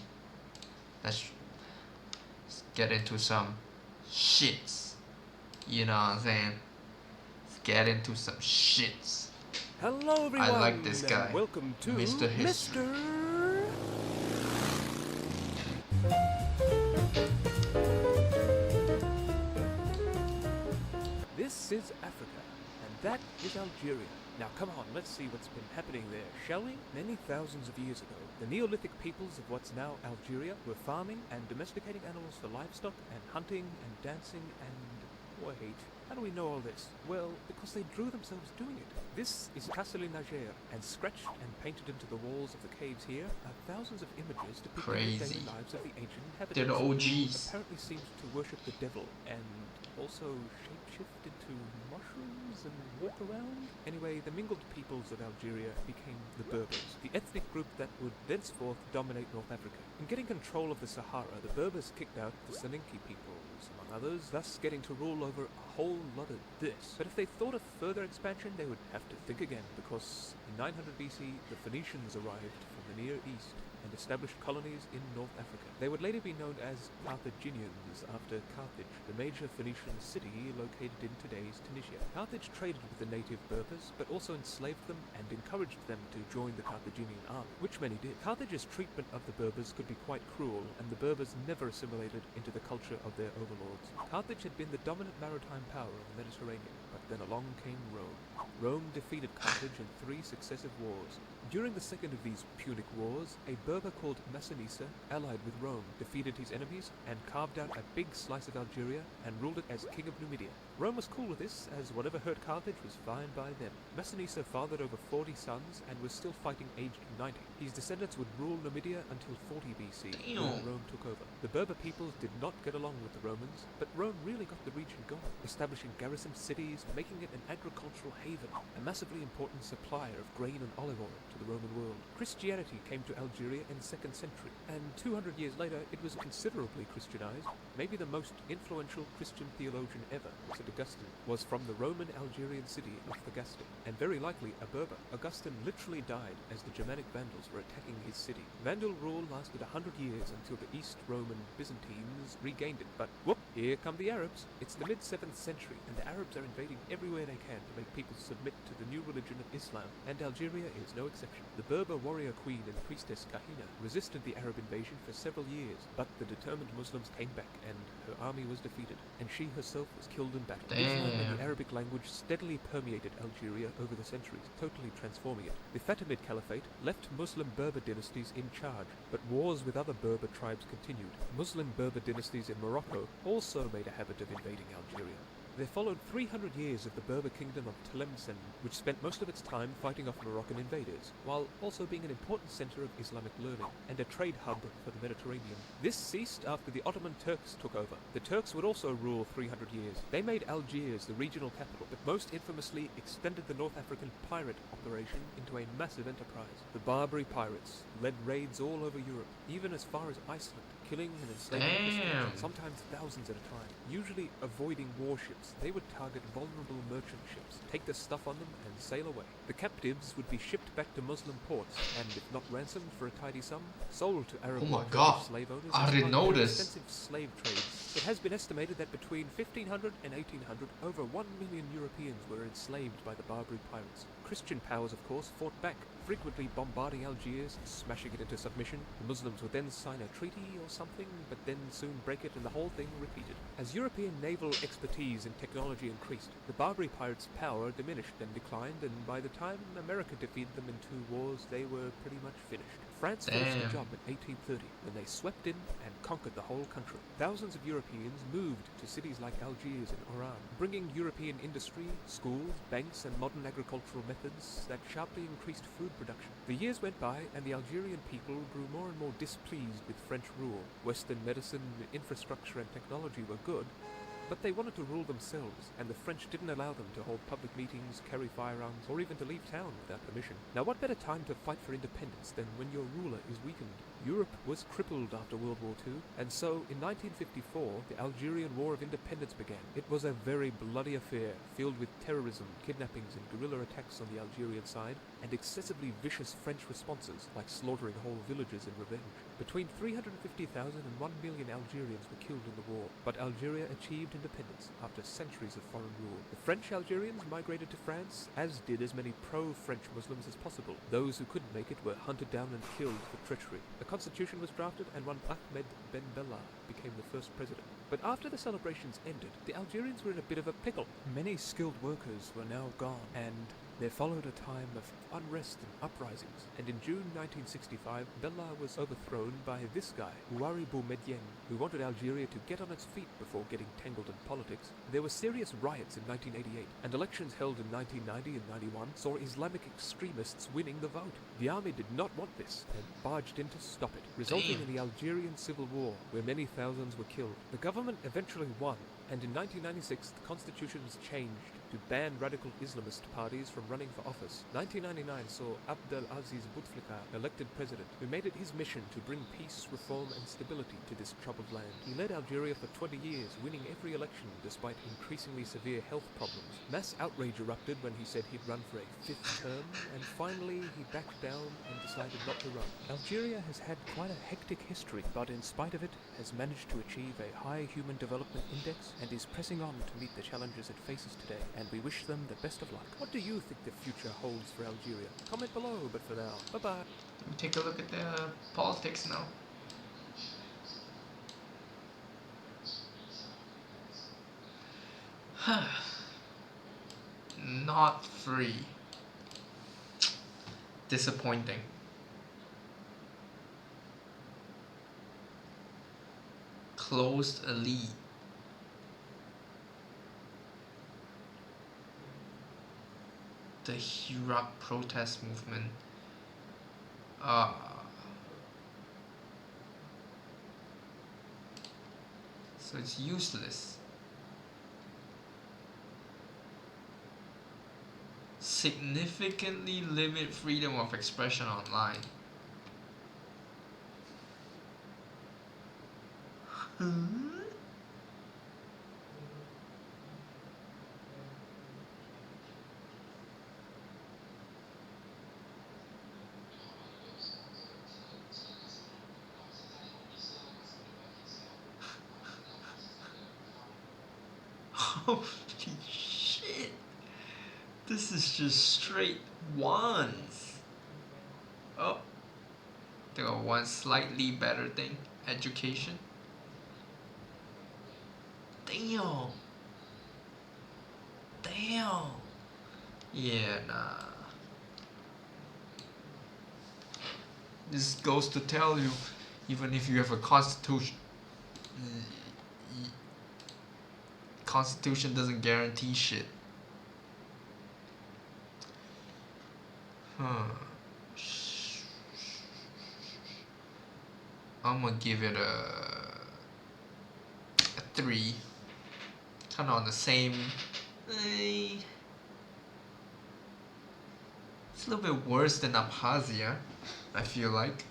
Let's get into some shits. You know what I'm saying? Let's get into some shits. Hello everyone. I like this and guy. welcome to Mr. History. This is Africa, and that is Algeria. Now come on, let's see what's been happening there, shall we? Many thousands of years ago, the Neolithic peoples of what's now Algeria were farming and domesticating animals for livestock and hunting and dancing and... wait, how do we know all this? Well, because they drew themselves doing it. This is Castle-i-Nager, and scratched and painted into the walls of the caves here are thousands of images depicting the daily lives of the ancient inhabitants. They're the OGs. Apparently seems to worship the devil and also shapeshift into mushrooms and walk around. Anyway, the mingled peoples of Algeria became the Berbers, the ethnic group that would thenceforth dominate North Africa. In getting control of the Sahara, the Berbers kicked out the Soninke peoples, among others, thus getting to rule over a whole lot of this. But if they thought of further expansion, they would have to think again, because in 900 BC, the Phoenicians arrived from the Near East and established colonies in North Africa. They would later be known as Carthaginians after Carthage, the major Phoenician city located in today's Tunisia. Carthage traded with the native Berbers, but also enslaved them and encouraged them to join the Carthaginian army, which many did. Carthage's treatment of the Berbers could be quite cruel, and the Berbers never assimilated into the culture of their overlords. Carthage had been the dominant maritime power of the Mediterranean, but then along came Rome. Rome defeated Carthage in 3 successive wars. During the second of these Punic Wars, a Berber called Massinissa allied with Rome, defeated his enemies, and carved out a big slice of Algeria and ruled it as King of Numidia. Rome was cool with this, as whatever hurt Carthage was fine by them. Massinissa fathered over 40 sons and was still fighting aged 90. His descendants would rule Numidia until 40 BC, when Rome took over. The Berber peoples did not get along with the Romans, but Rome really got the region going, establishing garrison cities, making it an agricultural haven, a massively important supplier of grain and olive oil to the Roman world. Christianity came to Algeria in the 2nd century, and 200 years later it was considerably Christianized. Maybe the most influential Christian theologian ever, St. Augustine, was from the Roman Algerian city of Thagaste, and very likely a Berber. Augustine literally died as the Germanic Vandals were attacking his city. Vandal rule lasted 100 years until the East Roman Byzantines regained it, but whoop, here come the Arabs. It's the mid-7th century, and the Arabs are invading everywhere they can to make people submit to the new religion of Islam, and Algeria is no exception. The Berber warrior queen and priestess Kahina resisted the Arab invasion for several years, but the determined Muslims came back, and her army was defeated, and she herself was killed in battle. Islam and the Arabic language steadily permeated Algeria over the centuries, totally transforming it. The Fatimid Caliphate left Muslim Berber dynasties in charge, but wars with other Berber tribes continued. Muslim Berber dynasties in Morocco also made a habit of invading Algeria. There followed 300 years of the Berber kingdom of Tlemcen, which spent most of its time fighting off Moroccan invaders, while also being an important center of Islamic learning and a trade hub for the Mediterranean. This ceased after the Ottoman Turks took over. The Turks would also rule 300 years. They made Algiers the regional capital, but most infamously extended the North African pirate operation into a massive enterprise. The Barbary pirates led raids all over Europe, even as far as Iceland, killing and enslaving Christians, sometimes thousands at a time. Usually avoiding warships, they would target vulnerable merchant ships, take their stuff on them, and sail away. The captives would be shipped back to Muslim ports, and if not ransomed for a tidy sum, sold to Arab slave owners. I didn't know this. Extensive slave trades. It has been estimated that between 1500 and 1800, over 1 million Europeans were enslaved by the Barbary pirates. Christian powers, of course, fought back, frequently bombarding Algiers and smashing it into submission. The Muslims would then sign a treaty or something, but then soon break it, and the whole thing repeated. As European naval expertise and technology increased, the Barbary pirates' power diminished and declined, and by the time America defeated them in 2 wars, they were pretty much finished. France finished the job in 1830, when they swept in and conquered the whole country. Thousands of Europeans moved to cities like Algiers and Oran, bringing European industry, schools, banks, and modern agricultural methods that sharply increased food production. The years went by, and the Algerian people grew more and more displeased with French rule. Western medicine, infrastructure, and technology were good, but they wanted to rule themselves, and the French didn't allow them to hold public meetings, carry firearms, or even to leave town without permission. Now, what better time to fight for independence than when your ruler is weakened? Europe was crippled after World War II, and so in 1954, the Algerian War of Independence began. It was a very bloody affair, filled with terrorism, kidnappings, and guerrilla attacks on the Algerian side, and excessively vicious French responses, like slaughtering whole villages in revenge. Between 350,000 and 1 million Algerians were killed in the war, but Algeria achieved independence after centuries of foreign rule. The French Algerians migrated to France, as did as many pro-French Muslims as possible. Those who couldn't make it were hunted down and killed for treachery. A constitution was drafted and one Ahmed Ben Bella became the first president. But after the celebrations ended, the Algerians were in a bit of a pickle. Many skilled workers were now gone, and there followed a time of unrest and uprisings, and in June 1965, Bella was overthrown by this guy, Ouari Boumediene, who wanted Algeria to get on its feet before getting tangled in politics. There were serious riots in 1988, and elections held in 1990 and 91 saw Islamic extremists winning the vote. The army did not want this, and barged in to stop it, resulting in the Algerian Civil War, where many thousands were killed. The government eventually won, and in 1996 the constitution was changed to ban radical Islamist parties from running for office. 1999 saw Abdelaziz Bouteflika elected president, who made it his mission to bring peace, reform and stability to this troubled land. He led Algeria for 20 years, winning every election despite increasingly severe health problems. Mass outrage erupted when he said he'd run for a 5th term, and finally he backed down and decided not to run. Algeria has had quite a hectic history, but in spite of it, has managed to achieve a high human development index and is pressing on to meet the challenges it faces today, and we wish them the best of luck. What do you think the future holds for Algeria? Comment below, but for now, bye-bye. Let me take a look at the politics now. Not free. Disappointing. Closed elite. The Hirak protest movement. So it's useless. Significantly limit freedom of expression online. Holy shit. This is just straight ones. Oh. They got one slightly better thing. Education. Damn. Damn. Yeah, nah. This goes to tell you, even if you have a constitution, Constitution doesn't guarantee shit. I'm gonna give it a 3. Kind of on the same. It's a little bit worse than Abkhazia, I feel like.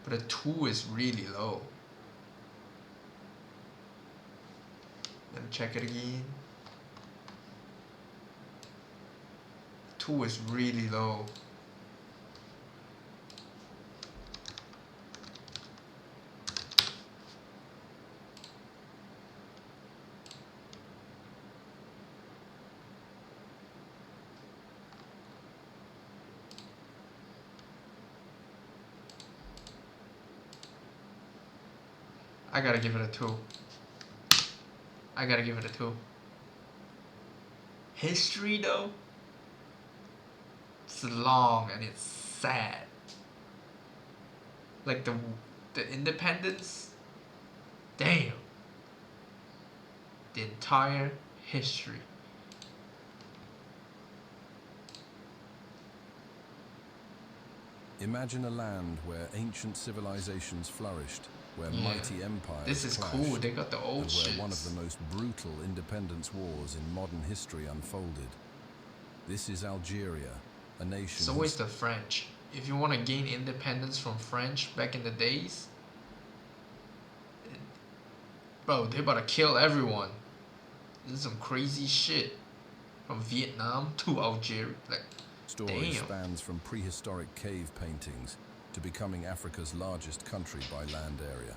But a 2 is really low. Let me check it again. 2 is really low. I gotta give it a 2. I gotta give it a 2. History though, it's long and it's sad. Like the independence, damn. The entire history. Imagine a land where ancient civilizations flourished, where mighty empires This is clashed, cool. They got the old and where shit. one of the most brutal independence wars in modern history unfolded. This is Algeria, a nation. So is the French. If you want to gain independence from French back in the days, bro, they about to kill everyone. This is some crazy shit. From Vietnam to Algeria, like, Story damn. spans from prehistoric cave paintings to becoming Africa's largest country by land area.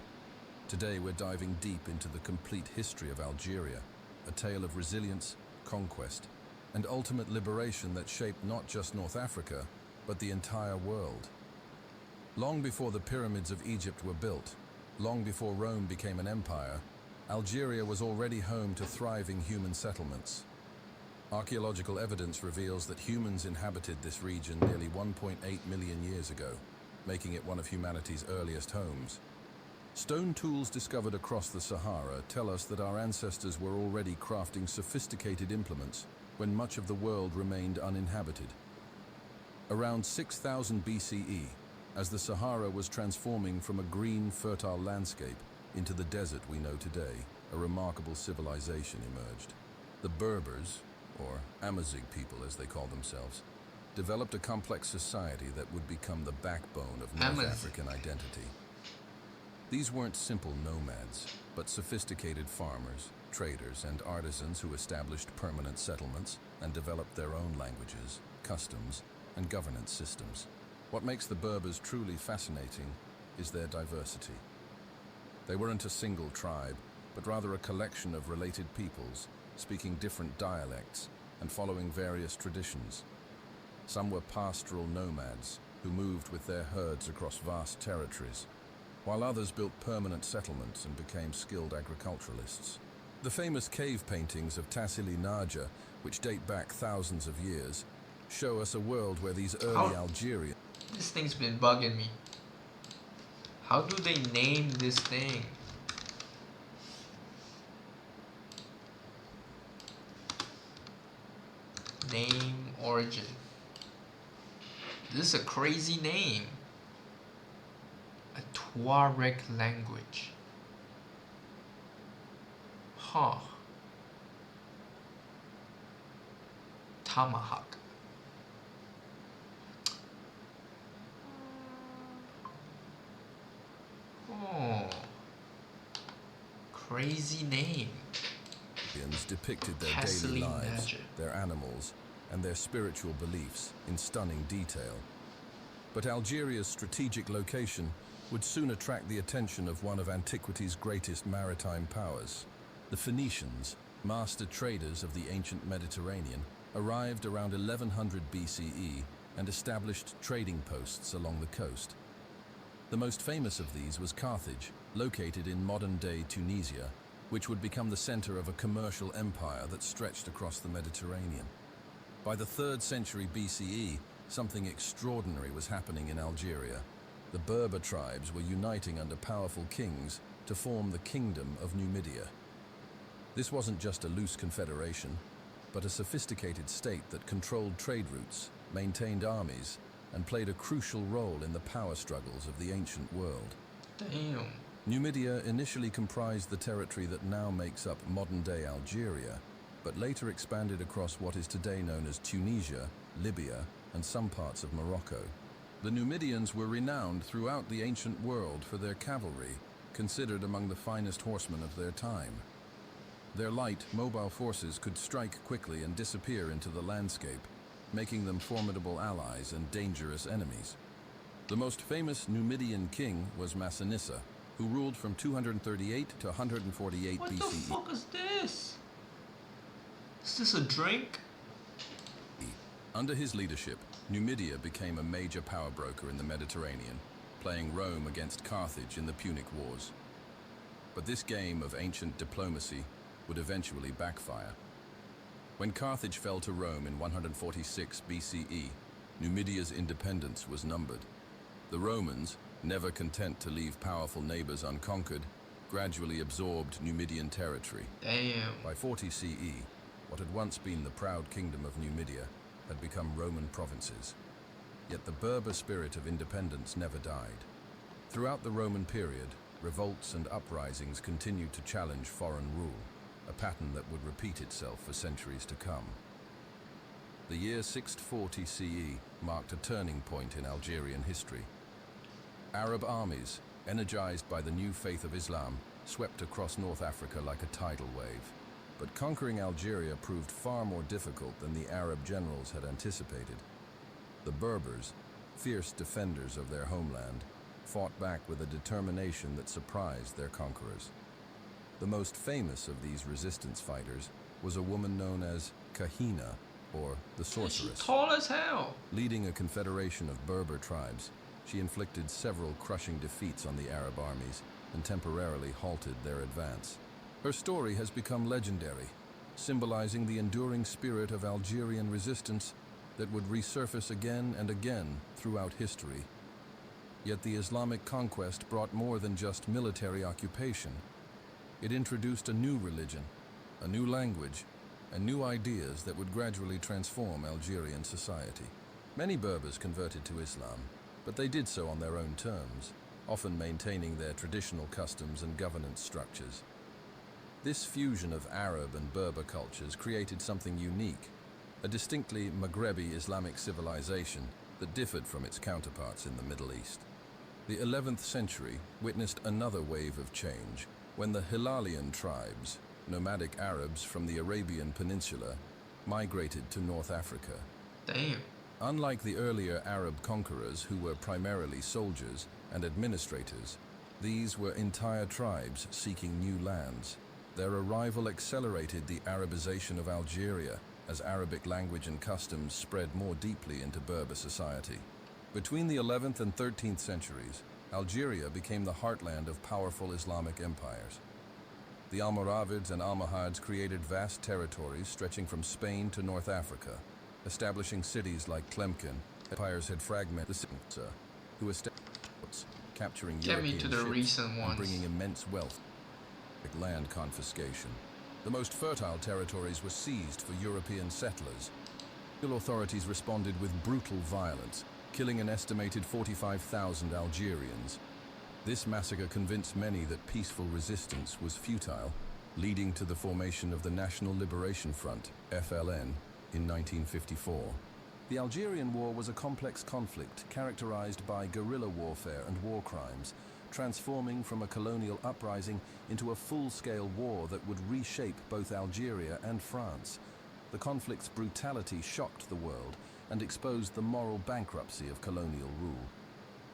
Today we're diving deep into the complete history of Algeria, a tale of resilience, conquest, and ultimate liberation that shaped not just North Africa, but the entire world. Long before the pyramids of Egypt were built, long before Rome became an empire, Algeria was already home to thriving human settlements. Archaeological evidence reveals that humans inhabited this region nearly 1.8 million years ago, making it one of humanity's earliest homes. Stone tools discovered across the Sahara tell us that our ancestors were already crafting sophisticated implements when much of the world remained uninhabited. Around 6000 BCE, as the Sahara was transforming from a green, fertile landscape into the desert we know today, a remarkable civilization emerged. The Berbers, or Amazigh people as they call themselves, developed a complex society that would become the backbone of North African identity. These weren't simple nomads, but sophisticated farmers, traders, and artisans who established permanent settlements and developed their own languages, customs, and governance systems. What makes the Berbers truly fascinating is their diversity. They weren't a single tribe, but rather a collection of related peoples, speaking different dialects and following various traditions. Some were pastoral nomads who moved with their herds across vast territories, while others built permanent settlements and became skilled agriculturalists. The famous cave paintings of Tassili Naja, which date back thousands of years, show us a world where these early Algerians... This thing's been bugging me. How do they name this thing? Name origin. This is a crazy name. A Tuareg language. Huh. Tomahawk. Oh. Crazy name. Depicted their daily lives, their animals, and their spiritual beliefs in stunning detail. But Algeria's strategic location would soon attract the attention of one of antiquity's greatest maritime powers. The Phoenicians, master traders of the ancient Mediterranean, arrived around 1100 BCE and established trading posts along the coast. The most famous of these was Carthage, located in modern-day Tunisia, which would become the center of a commercial empire that stretched across the Mediterranean. By the 3rd century BCE, something extraordinary was happening in Algeria. The Berber tribes were uniting under powerful kings to form the Kingdom of Numidia. This wasn't just a loose confederation, but a sophisticated state that controlled trade routes, maintained armies, and played a crucial role in the power struggles of the ancient world. Damn. Numidia initially comprised the territory that now makes up modern-day Algeria, but later expanded across what is today known as Tunisia, Libya, and some parts of Morocco. The Numidians were renowned throughout the ancient world for their cavalry, considered among the finest horsemen of their time. Their light, mobile forces could strike quickly and disappear into the landscape, making them formidable allies and dangerous enemies. The most famous Numidian king was Massinissa, who ruled from 238 to 148 BCE. What the fuck is this? Is this a drink? Under his leadership, Numidia became a major power broker in the Mediterranean, playing Rome against Carthage in the Punic Wars. But this game of ancient diplomacy would eventually backfire. When Carthage fell to Rome in 146 BCE, Numidia's independence was numbered. The Romans, never content to leave powerful neighbors unconquered, gradually absorbed Numidian territory. Damn. By 40 CE, what had once been the proud kingdom of Numidia had become Roman provinces. Yet the Berber spirit of independence never died. Throughout the Roman period, revolts and uprisings continued to challenge foreign rule, a pattern that would repeat itself for centuries to come. The year 640 CE marked a turning point in Algerian history. Arab armies, energized by the new faith of Islam, swept across North Africa like a tidal wave. But conquering Algeria proved far more difficult than the Arab generals had anticipated. The Berbers, fierce defenders of their homeland, fought back with a determination that surprised their conquerors. The most famous of these resistance fighters was a woman known as Kahina, or the sorceress. She's tall as hell. Leading a confederation of Berber tribes, she inflicted several crushing defeats on the Arab armies and temporarily halted their advance. Her story has become legendary, symbolizing the enduring spirit of Algerian resistance that would resurface again and again throughout history. Yet the Islamic conquest brought more than just military occupation. It introduced a new religion, a new language, and new ideas that would gradually transform Algerian society. Many Berbers converted to Islam, but they did so on their own terms, often maintaining their traditional customs and governance structures. This fusion of Arab and Berber cultures created something unique, a distinctly Maghrebi Islamic civilization that differed from its counterparts in the Middle East. The 11th century witnessed another wave of change when the Hilalian tribes, nomadic Arabs from the Arabian Peninsula, migrated to North Africa. Damn. Unlike the earlier Arab conquerors who were primarily soldiers and administrators, these were entire tribes seeking new lands. Their arrival accelerated the Arabization of Algeria as Arabic language and customs spread more deeply into Berber society. Between the 11th and 13th centuries, Algeria became the heartland of powerful Islamic empires. The Almoravids and Almohads created vast territories stretching from Spain to North Africa, establishing cities like Tlemcen. Empires had fragmented the cities, who established, capturing European ships and bringing immense wealth. Land confiscation. The most fertile territories were seized for European settlers. Local authorities responded with brutal violence, killing an estimated 45,000 Algerians. This massacre convinced many that peaceful resistance was futile, leading to the formation of the National Liberation Front, FLN, in 1954. The Algerian War was a complex conflict characterized by guerrilla warfare and war crimes, transforming from a colonial uprising into a full-scale war that would reshape both Algeria and France. The conflict's brutality shocked the world and exposed the moral bankruptcy of colonial rule.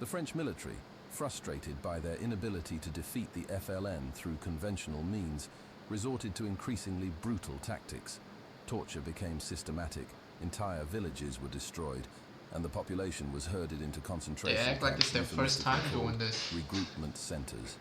The French military, frustrated by their inability to defeat the FLN through conventional means, resorted to increasingly brutal tactics. Torture became systematic, entire villages were destroyed, and the population was herded into concentration camps. They act like it's their first time doing this. Regroupment centers.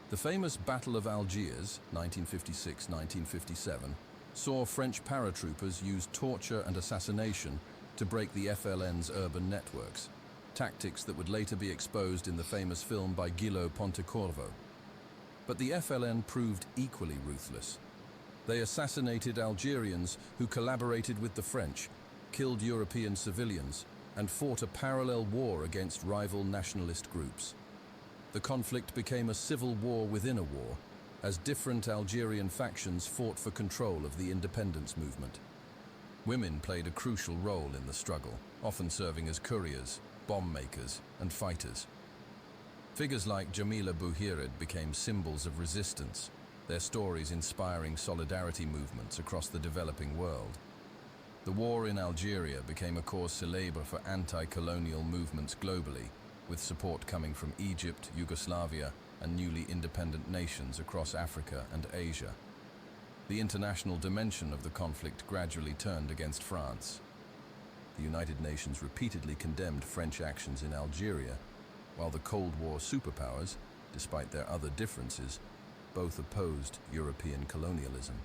The famous Battle of Algiers, 1956-1957, saw French paratroopers use torture and assassination to break the FLN's urban networks, tactics that would later be exposed in the famous film by Guillaume Pontecorvo. But the FLN proved equally ruthless. They assassinated Algerians who collaborated with the French, killed European civilians, and fought a parallel war against rival nationalist groups. The conflict became a civil war within a war, as different Algerian factions fought for control of the independence movement. Women played a crucial role in the struggle, often serving as couriers, bomb makers, and fighters. Figures like Jamila Bouhired became symbols of resistance, their stories inspiring solidarity movements across the developing world. The war in Algeria became a cause célèbre for anti-colonial movements globally, with support coming from Egypt, Yugoslavia, and newly independent nations across Africa and Asia. The international dimension of the conflict gradually turned against France. The United Nations repeatedly condemned French actions in Algeria, while the Cold War superpowers, despite their other differences, both opposed European colonialism.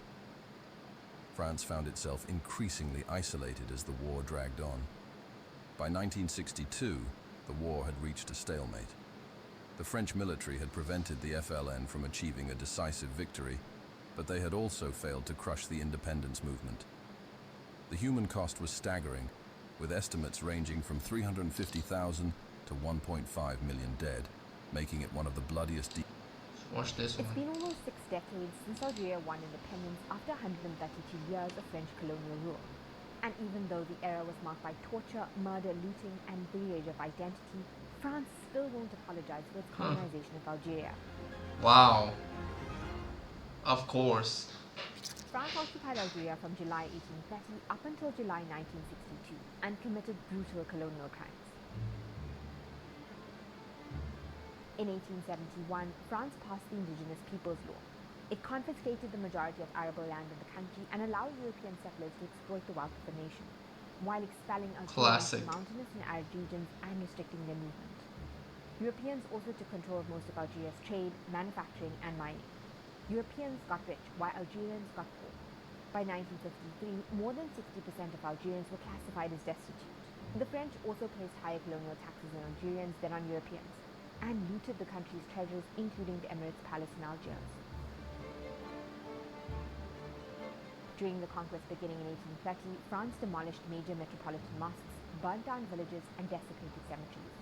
France found itself increasingly isolated as the war dragged on. By 1962, the war had reached a stalemate. The French military had prevented the FLN from achieving a decisive victory, but they had also failed to crush the independence movement. The human cost was staggering, with estimates ranging from 350,000 to 1.5 million dead, making it one of the bloodiest. Watch this one. It's been almost 6 decades since Algeria won independence after 132 years of French colonial rule. And even though the era was marked by torture, murder, looting, and the age of identity, France still won't apologize for its colonization of Algeria. Wow. Of course. France occupied Algeria from July 1830 up until July 1962 and committed brutal colonial crimes. In 1871, France passed the Indigenous Peoples Law. It confiscated the majority of arable land in the country and allowed European settlers to exploit the wealth of the nation, while expelling Algerians to mountainous and arid regions and restricting their movement. Europeans also took control of most of Algeria's trade, manufacturing, and mining. Europeans got rich, while Algerians got poor. By 1953, more than 60% of Algerians were classified as destitute. The French also placed higher colonial taxes on Algerians than on Europeans, and looted the country's treasures, including the Emirates Palace in Algiers. During the conquest beginning in 1830, France demolished major metropolitan mosques, burnt down villages, and desecrated cemeteries.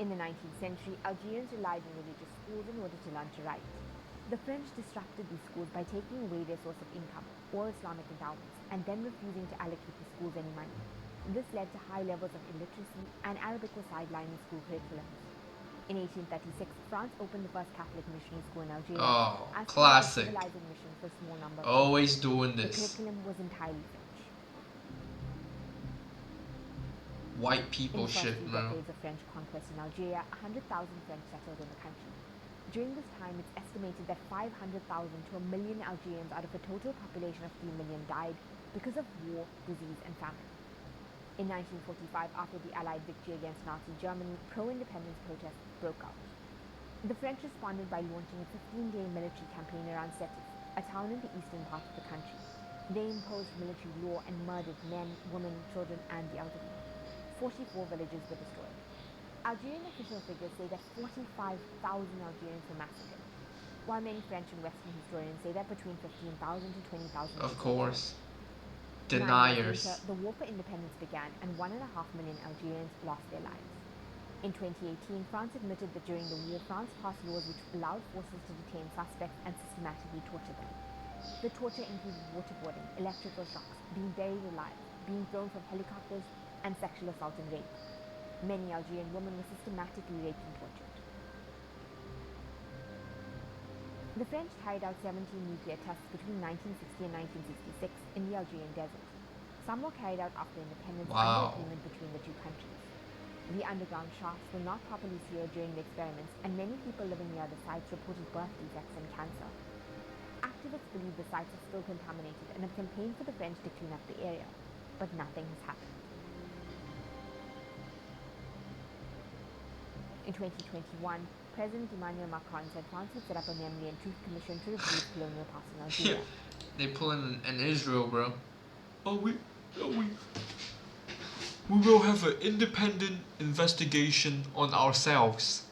In the 19th century, Algerians relied on religious schools in order to learn to write. The French disrupted these schools by taking away their source of income, or Islamic endowments, and then refusing to allocate the schools any money. This led to high levels of illiteracy, and Arabic was sidelined in school curriculums. In 1836, France opened the first Catholic missionary school in Algeria as classic. a civilizing mission for a small number of Always people. doing this. The curriculum was entirely French. White people shit, in the man. decades of French conquest in Algeria, 100,000 French settled in the country. During this time, it's estimated that 500,000 to a million Algerians out of a total population of 3 million died because of war, disease, and famine. In 1945, after the Allied victory against Nazi Germany, pro-independence protests broke out. The French responded by launching a 15-day military campaign around Sétif, a town in the eastern part of the country. They imposed military law and murdered men, women, children, and the elderly. 44 villages were destroyed. Algerian official figures say that 45,000 Algerians were massacred, while many French and Western historians say that between 15,000 to 20,000. Of course. 9 years Deniers. later, the war for independence began, and 1.5 million Algerians lost their lives. In 2018, France admitted that during the war, France passed laws which allowed forces to detain suspects and systematically torture them. The torture included waterboarding, electrical shocks, being buried alive, being thrown from helicopters, and sexual assault and rape. Many Algerian women were systematically raped and tortured. The French carried out 17 nuclear tests between 1960 and 1966 in the Algerian desert. Some were carried out after independence under agreement between the two countries. The underground shafts were not properly sealed during the experiments, and many people living near the sites reported birth defects and cancer. Activists believe the sites are still contaminated and have campaigned for the French to clean up the area, but nothing has happened. In 2021, President Emmanuel Macron said France would set up a memory and truth commission to review colonial past in Algeria. They pulling an Israel, bro. We will have an independent investigation on ourselves.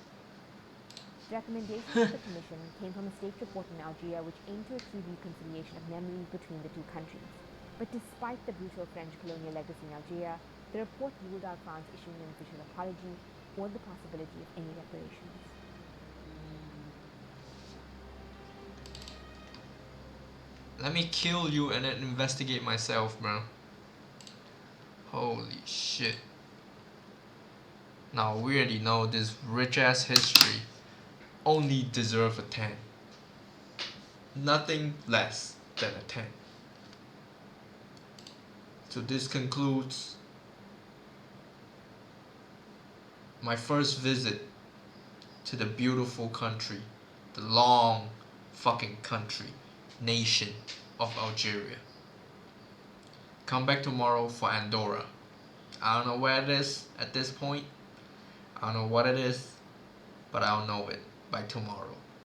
The recommendations of the commission came from a state report in Algeria which aimed to achieve reconciliation of memories between the two countries. But despite the brutal French colonial legacy in Algeria, the report ruled out France issuing an official apology or the possibility of any reparations. Let me kill you and then investigate myself, bro. Holy shit. Now we already know this rich ass history only deserve a 10. Nothing less than a 10. So this concludes my first visit to the beautiful country, the long fucking country, nation of Algeria. Come back tomorrow for Andorra. I don't know where it is at this point. I don't know what it is, but I'll know it by tomorrow.